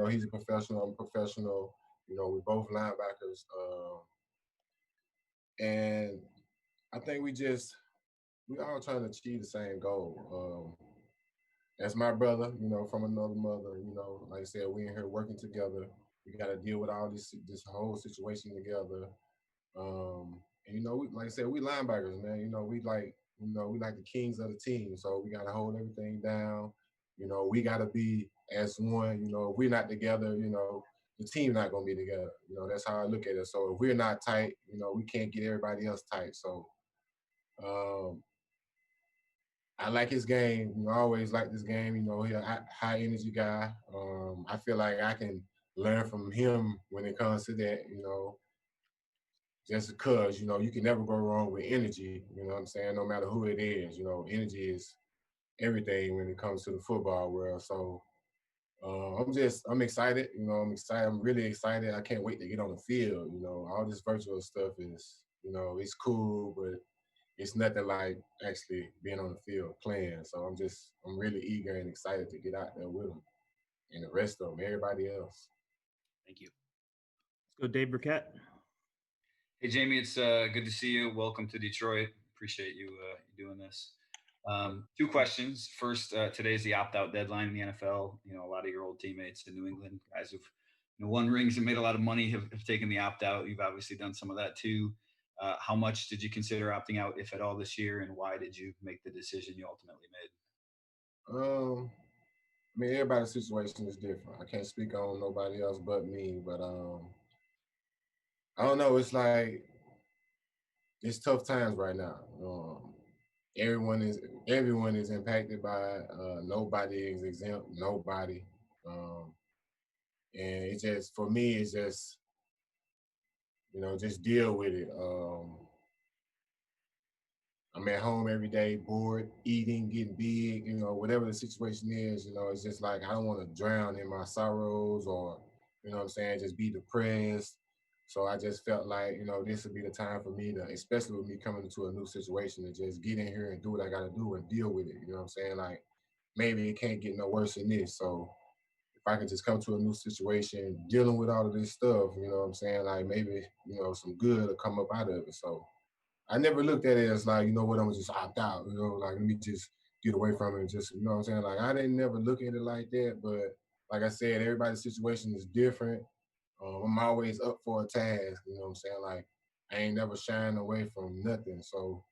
know, he's a professional, I'm a professional. You know, we're both linebackers. And I think we all trying to achieve the same goal. That's my brother, you know, from another mother. You know, like I said, we in here working together. We got to deal with all this whole situation together. And you know, like I said, we linebackers, man. You know, we like the kings of the team. So we got to hold everything down. You know, we got to be as one. You know, if we're not together, you know, the team not gonna be together. You know, that's how I look at it. So if we're not tight, you know, we can't get everybody else tight. So um, I like his game. You know, I always like this game. You know, he's a high energy guy. I feel like I can learn from him when it comes to that. You know, just because you know you can never go wrong with energy. You know what I'm saying? No matter who it is, you know, energy is everything when it comes to the football world. So I'm excited. You know, I'm excited. I'm really excited. I can't wait to get on the field. You know, all this virtual stuff is, you know, it's cool, but it's nothing like actually being on the field playing. So I'm really eager and excited to get out there with them and the rest of them, everybody else. Thank you. Let's go, Dave Burkett. Hey, Jamie, it's good to see you. Welcome to Detroit. Appreciate you doing this. Two questions. First, today's the opt-out deadline in the NFL. You know, a lot of your old teammates in New England, guys who've won rings and made a lot of money, have taken the opt-out. You've obviously done some of that too. How much did you consider opting out, if at all, this year, and why did you make the decision you ultimately made? I mean, everybody's situation is different. I can't speak on nobody else but me, but I don't know. It's tough times right now. Everyone is everyone is impacted by it. Nobody is exempt. Nobody. Um, and it's just for me, it's just just deal with it. I'm at home every day, bored, eating, getting big, you know, whatever the situation is, you know, it's just like I don't want to drown in my sorrows or, you know what I'm saying, just be depressed. So I just felt like, you know, this would be the time for me to, especially with me coming into a new situation, to just get in here and do what I got to do and deal with it. You know what I'm saying? Like maybe it can't get no worse than this. So if I can just come to a new situation, dealing with all of this stuff, you know what I'm saying? Like maybe, you know, some good will come up out of it. So I never looked at it as like, you know what, I'm gonna just opt out, you know, like let me just get away from it and just, you know what I'm saying? Like I didn't never look at it like that, but like I said, everybody's situation is different. I'm always up for a task, you know what I'm saying? Like I ain't never shying away from nothing. So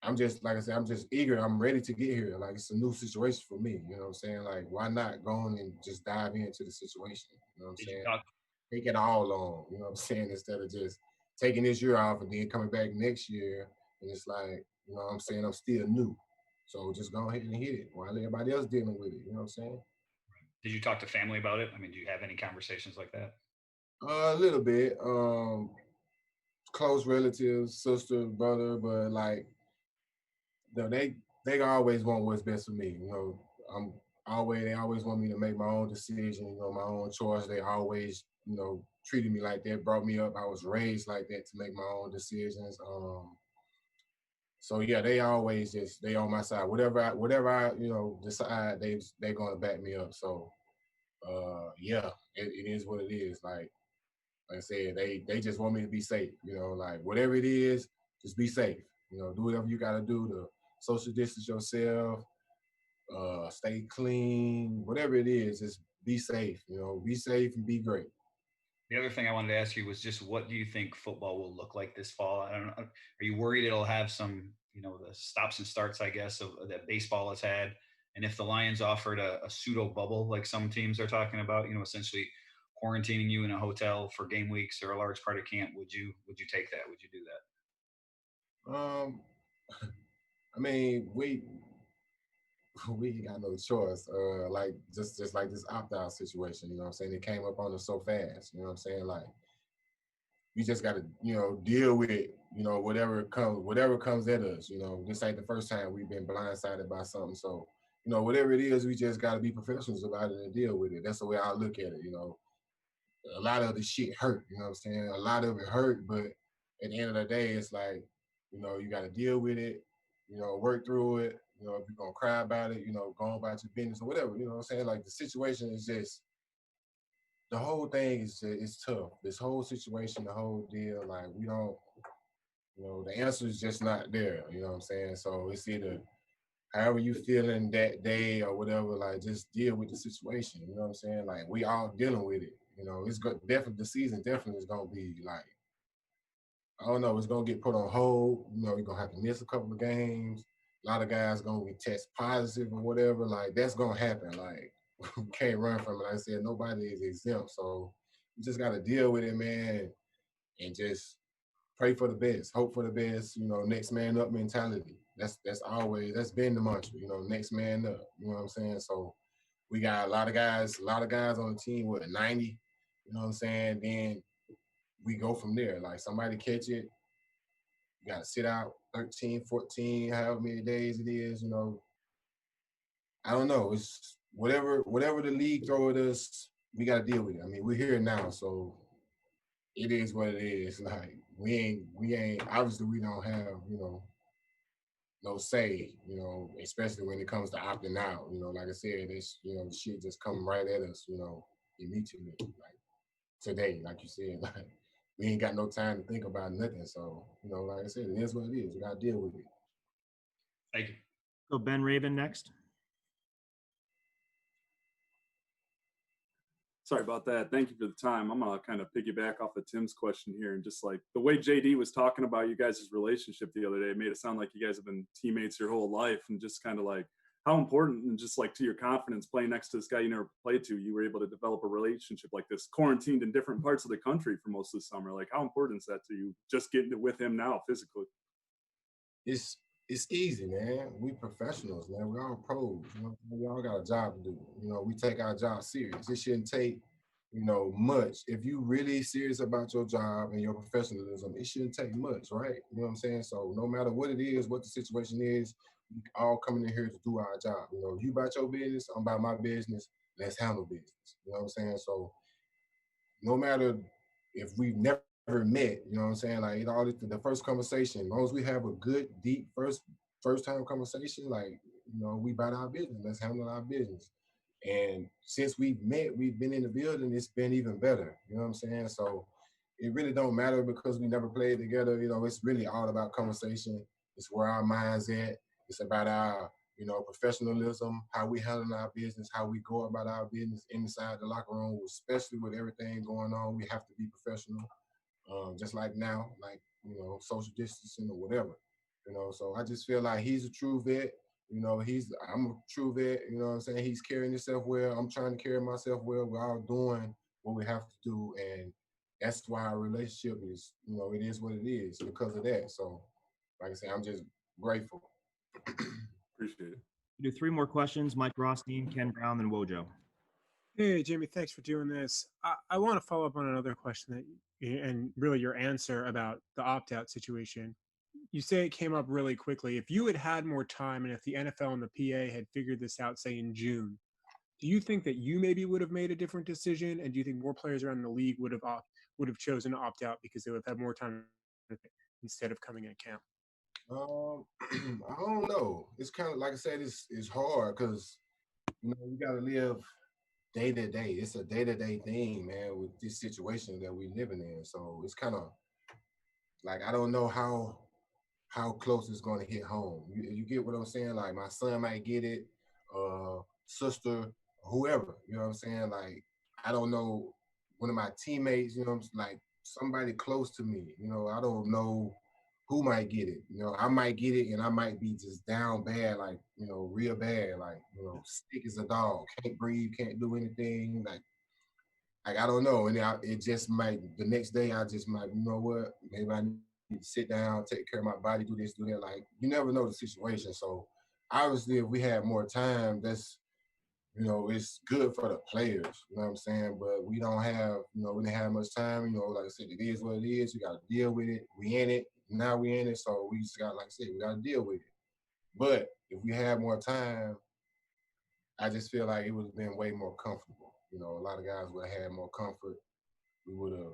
I'm just like I said, I'm just eager. I'm ready to get here. Like it's a new situation for me. You know what I'm saying? Like why not go on and just dive into the situation? You know what I'm Did you saying? talk? Take it all on. You know what I'm saying? Instead of just taking this year off and then coming back next year and it's like, you know what I'm saying? I'm still new. So just go ahead and hit it while everybody else dealing with it. You know what I'm saying? Did you talk to family about it? I mean, do you have any conversations like that? A little bit. Close relatives, sister, brother, but like they always want what's best for me. You know, I'm they always want me to make my own decision, you know, my own choice. They always, you know, treated me like that, brought me up. I was raised like that to make my own decisions. So yeah, they always just they on my side. Whatever I you know decide, they gonna back me up. So yeah, it is what it is. Like I said, they just want me to be safe. You know, like whatever it is, just be safe. You know, do whatever you got to do to social distance yourself, stay clean, whatever it is, just be safe. You know, be safe and be great. The other thing I wanted to ask you was just what do you think football will look like this fall? I don't know. Are you worried it'll have some, the stops and starts, I guess, of that baseball has had? And if the Lions offered a pseudo bubble, like some teams are talking about, essentially quarantining you in a hotel for game weeks or a large part of camp, would you take that? Would you do that? Um, I mean, we ain't got no choice. Like just like this opt out situation, you know what I'm saying? It came up on us so fast, you know what I'm saying? Like we just gotta, you know, deal with, you know, whatever comes at us. You know, this ain't the first time we've been blindsided by something. So, you know, whatever it is, we just gotta be professionals about it and deal with it. That's the way I look at it, you know. A lot of the shit hurt, you know what I'm saying? A lot of it hurt, but at the end of the day, it's like, you know, you gotta deal with it, you know, work through it. You know, if you're gonna cry about it, you know, go on about your business or whatever, you know what I'm saying? Like the situation is just the whole thing is tough. This whole situation, the whole deal, like we don't, the answer is just not there. You know what I'm saying? So it's either however you feeling that day or whatever, like just deal with the situation. You know what I'm saying? Like we all dealing with it. It's definitely the season definitely is gonna be like I don't know, it's gonna get put on hold. You're gonna have to miss a couple of games. A lot of guys gonna be test positive or whatever. Like that's gonna happen. Like we can't run from it. Like I said, nobody is exempt. So you just gotta deal with it, man, and just pray for the best, hope for the best. Next man up mentality. That's been the mantra. Next man up. You know what I'm saying? So we got a lot of guys on the team with 90. You know what I'm saying? Then we go from there. Like somebody catch it, you got to sit out 13, 14, however many days it is. I don't know. It's whatever the league throw at us, we got to deal with it. I mean, we're here now, so it is what it is. Like we ain't. Obviously, we don't have no say. Especially when it comes to opting out. Like I said, this shit just come right at us. Immediately, like today, like you said, like we ain't got no time to think about nothing. So like I said, it is what it is. We got to deal with it. Thank you. So Ben Raven next. Sorry about that. Thank you for the time. I'm gonna kind of piggyback off of Tim's question here, and just like the way JD was talking about you guys' relationship the other day, it made it sound like you guys have been teammates your whole life, and just kind of like how important and just like to your confidence playing next to this guy you never played to, you were able to develop a relationship like this, quarantined in different parts of the country for most of the summer. Like how important is that to you? Just getting it with him now physically. It's easy, man. We professionals, man. We all pros. We all got a job to do. We take our job serious. It shouldn't take, much. If you really serious about your job and your professionalism, it shouldn't take much, right? You know what I'm saying? So no matter what it is, what the situation is, we all coming in here to do our job. You about your business, I'm about my business. Let's handle business. You know what I'm saying? So no matter if we've never met, you know what I'm saying? Like all the first conversation, as long as we have a good, deep first time conversation, like, we about our business. Let's handle our business. And since we've met, we've been in the building, it's been even better. You know what I'm saying? So it really don't matter because we never played together. It's really all about conversation. It's where our minds at. It's about our, professionalism, how we handle our business, how we go about our business inside the locker room, especially with everything going on. We have to be professional, just like now, like, social distancing or whatever. So I just feel like he's a true vet. I'm a true vet, you know what I'm saying? He's carrying himself well. I'm trying to carry myself well. We're all doing what we have to do. And that's why our relationship is, it is what it is because of that. So, like I said, I'm just grateful. Appreciate it. We do 3 more questions. Mike Rothstein, Ken Brown, and Wojo. Hey, Jamie, thanks for doing this. I want to follow up on another question and really your answer about the opt-out situation. You say it came up really quickly. If you had had more time and if the NFL and the PA had figured this out, say in June, do you think that you maybe would have made a different decision? And do you think more players around the league would have chosen to opt out because they would have had more time instead of coming in camp? I don't know. It's kind of like I said, it's hard because you got to live day to day. It's a day-to-day thing, man, with this situation that we're living in. So it's kind of like I don't know how close it's going to hit home. You get what I'm saying? Like my son might get it, sister, whoever. You know what I'm saying? Like I don't know one of my teammates. Like somebody close to me. I don't know who might get it. I might get it and I might be just down bad, like real bad, like sick as a dog, can't breathe, can't do anything, like I don't know, and it just might the next day I just might, what, maybe I need to sit down, take care of my body, do this, do that. Like you never know the situation. So obviously, if we had more time, that's it's good for the players. You know what I'm saying? But we don't have, we didn't have much time. Like I said, it is what it is. You got to deal with it. We in it. Now we in it. So we just got, like I said, we got to deal with it. But if we had more time, I just feel like it would have been way more comfortable. A lot of guys would have had more comfort. We would have,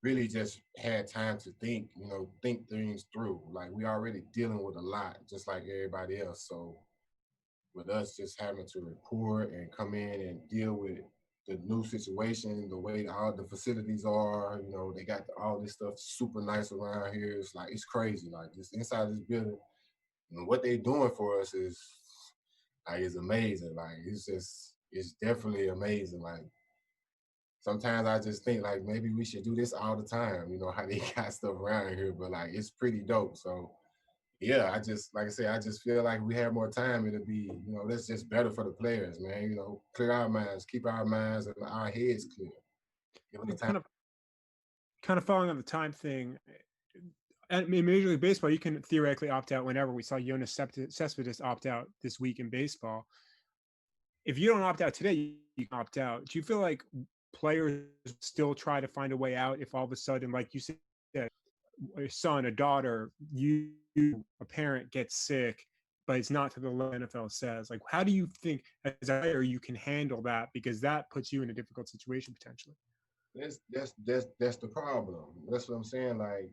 really just had time to think, think things through. Like we already dealing with a lot, just like everybody else. So with us just having to report and come in and deal with the new situation, the way all the facilities are, they got all this stuff super nice around here. It's like, it's crazy. Like, just inside this building, what they doing for us is amazing. Like, it's definitely amazing. Like, sometimes I just think like maybe we should do this all the time, how they got stuff around here, but like it's pretty dope. So yeah, like I said, I just feel like we have more time, it'll be, that's just better for the players, man. Clear our minds, keep our minds and our heads clear. Give them the time. Kind of following on the time thing, in Major League Baseball, you can theoretically opt out whenever. We saw Jonas Cespedes opt out this week in baseball. If you don't opt out today, you can opt out. Do you feel like players still try to find a way out if all of a sudden, like you said, a son, a daughter, a parent gets sick, but it's not to the level NFL says? Like, how do you think as a player you can handle that? Because that puts you in a difficult situation potentially. That's the problem. That's what I'm saying. Like,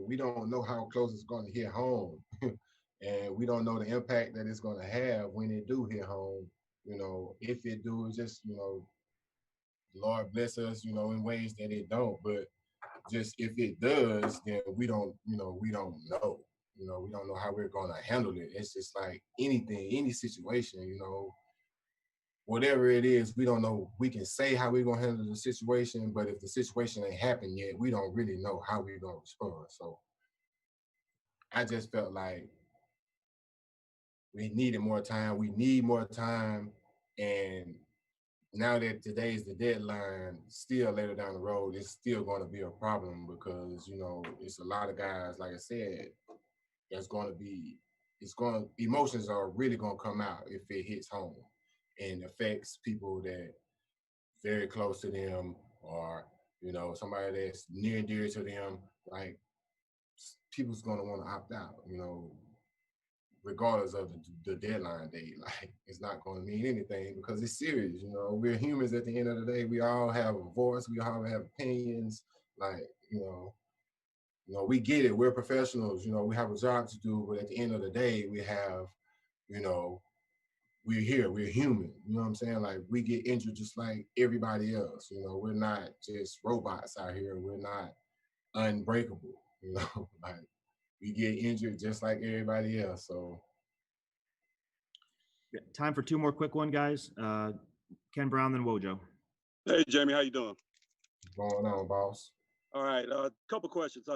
we don't know how close it's going to hit home. And we don't know the impact that it's going to have when it do hit home. If it do, just, Lord bless us, in ways that it don't. But just if it does, then we don't know. We don't know how we're going to handle it. It's just like anything, any situation, whatever it is, we don't know. We can say how we're going to handle the situation, but if the situation ain't happened yet, we don't really know how we're going to respond. So I just felt like we needed more time. We need more time. And now that today's the deadline, still later down the road, it's still going to be a problem because, it's a lot of guys, like I said, emotions are really going to come out if it hits home and affects people that very close to them or, somebody that's near and dear to them. Like, people's going to want to opt out, regardless of the deadline date. Like, it's not going to mean anything because it's serious. We're humans at the end of the day. We all have a voice. We all have opinions. Like, we get it. We're professionals. We have a job to do. But at the end of the day, we have, we're here. We're human. You know what I'm saying? Like, we get injured just like everybody else. We're not just robots out here. We're not unbreakable. Like, we get injured just like everybody else. So time for two more quick one, guys. Ken Brown, then Wojo. Hey, Jamie, how you doing? What's going on, boss? All right, a couple questions.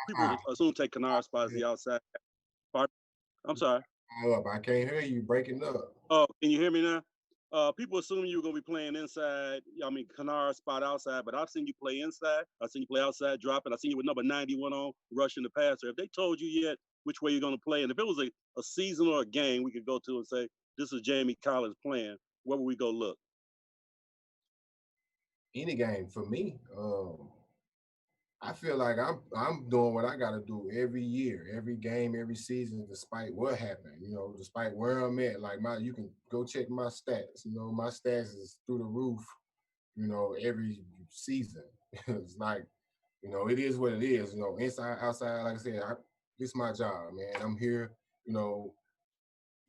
People assume take Kennard's spot as the outside. I'm sorry. I can't hear you. Breaking up. Oh, can you hear me now? People assume you're going to be playing inside. Kennard's spot outside, but I've seen you play inside. I've seen you play outside, dropping. I've seen you with number 91 on, rushing the passer. If they told you yet which way you're going to play, and if it was a season or a game we could go to and say, this is Jamie Collins playing, where would we go look? Any game for me. I feel like I'm doing what I got to do every year, every game, every season, despite what happened. Despite where I'm at. Like, you can go check my stats. My stats is through the roof. Every season. It's like, it is what it is. Inside, outside. Like I said, this is my job, man. I'm here.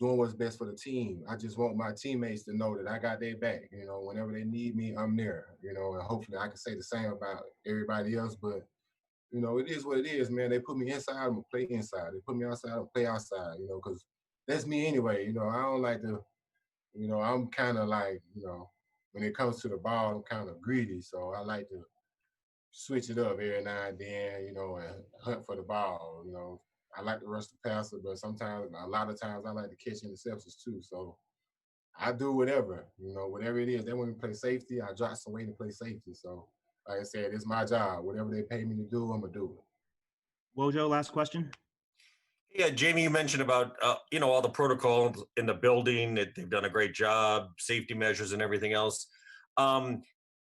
Doing what's best for the team. I just want my teammates to know that I got their back. Whenever they need me, I'm there. And hopefully I can say the same about everybody else. But, it is what it is, man. They put me inside, I'm gonna play inside. They put me outside, I'm gonna play outside, because that's me anyway. I don't like to, I'm kind of like, when it comes to the ball, I'm kind of greedy. So I like to switch it up every now and then, and hunt for the ball, I like to rush the passer, but a lot of times I like to catch interceptions too. So I do whatever, whatever it is. They want me to play safety, I drop some weight to play safety. So like I said, it's my job. Whatever they pay me to do, I'm gonna do it. Wojo, last question. Yeah, Jamie, you mentioned about all the protocols in the building. That they've done a great job, safety measures and everything else.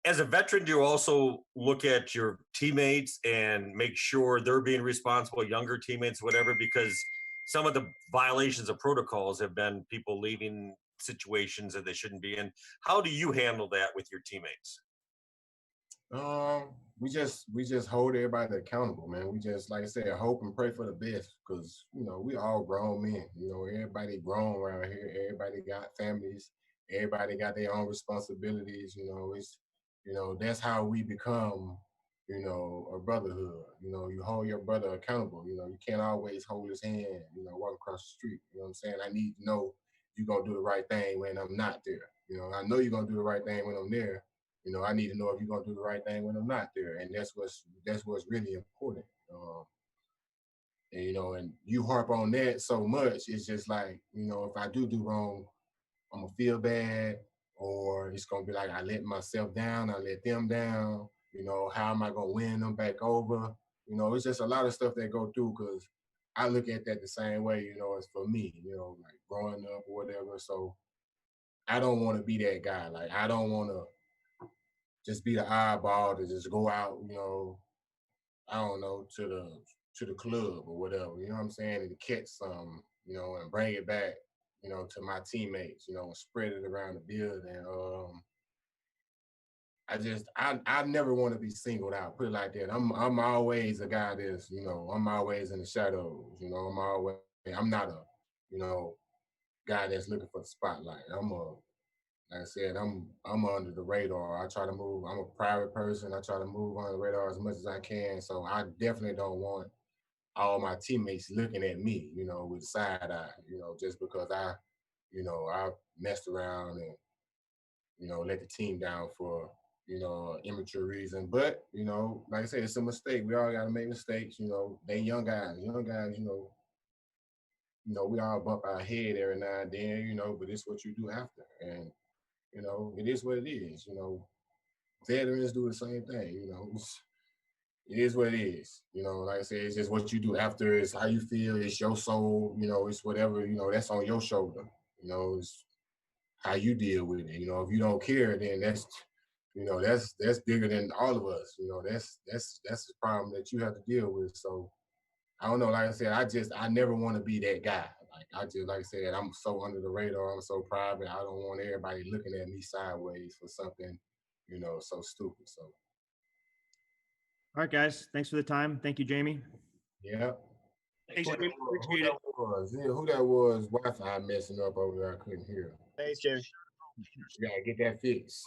As a veteran, do you also look at your teammates and make sure they're being responsible, younger teammates, whatever? Because some of the violations of protocols have been people leaving situations that they shouldn't be in. How do you handle that with your teammates? We just hold everybody accountable, man. We just, like I said, hope and pray for the best, because we all grown men. Everybody grown around here. Everybody got families. Everybody got their own responsibilities. That's how we become, a brotherhood. You hold your brother accountable. You can't always hold his hand. Walk across the street. You know what I'm saying? I need to know you're gonna do the right thing when I'm not there. I know you're gonna do the right thing when I'm there. I need to know if you're gonna do the right thing when I'm not there, and that's what's really important. And you harp on that so much, it's just like, if I do wrong, I'm gonna feel bad, or it's gonna be like I let myself down, I let them down. How am I gonna win them back over? It's just a lot of stuff that go through, because I look at that the same way, as for me, like growing up or whatever. So I don't want to be that guy. Like, I don't want to just be the oddball to just go out, I don't know, to the club or whatever, you know what I'm saying, and catch some, and bring it back, to my teammates, and spread it around the building. I never want to be singled out, put it like that. I'm always a guy that's, I'm always in the shadows, I'm not a, guy that's looking for the spotlight. Like I said, I'm under the radar. I try to move. I'm a private person. I try to move under the radar as much as I can. So I definitely don't want all my teammates looking at me, with side eye, just because I messed around and, let the team down for, immature reason. But, like I said, it's a mistake. We all got to make mistakes. They young guys, we all bump our head every now and then, but it's what you do after. And, it is what it is. Veterans do the same thing. It is what it is. Like I said, it's just what you do after. It's how you feel. It's your soul. It's whatever. That's on your shoulder. It's how you deal with it. If you don't care, then that's bigger than all of us. That's the problem that you have to deal with. So I don't know. Like I said, I never want to be that guy. Like I said, I'm so under the radar. I'm so private. I don't want everybody looking at me sideways for something, so stupid. So All right, guys. Thanks for the time. Thank you, Jamie. yeah. Thanks, Jamie. Who Appreciate that it. was? Yeah, who that was? Wi-Fi messing up over there. I couldn't hear. Thanks, Jamie. You gotta get that fixed.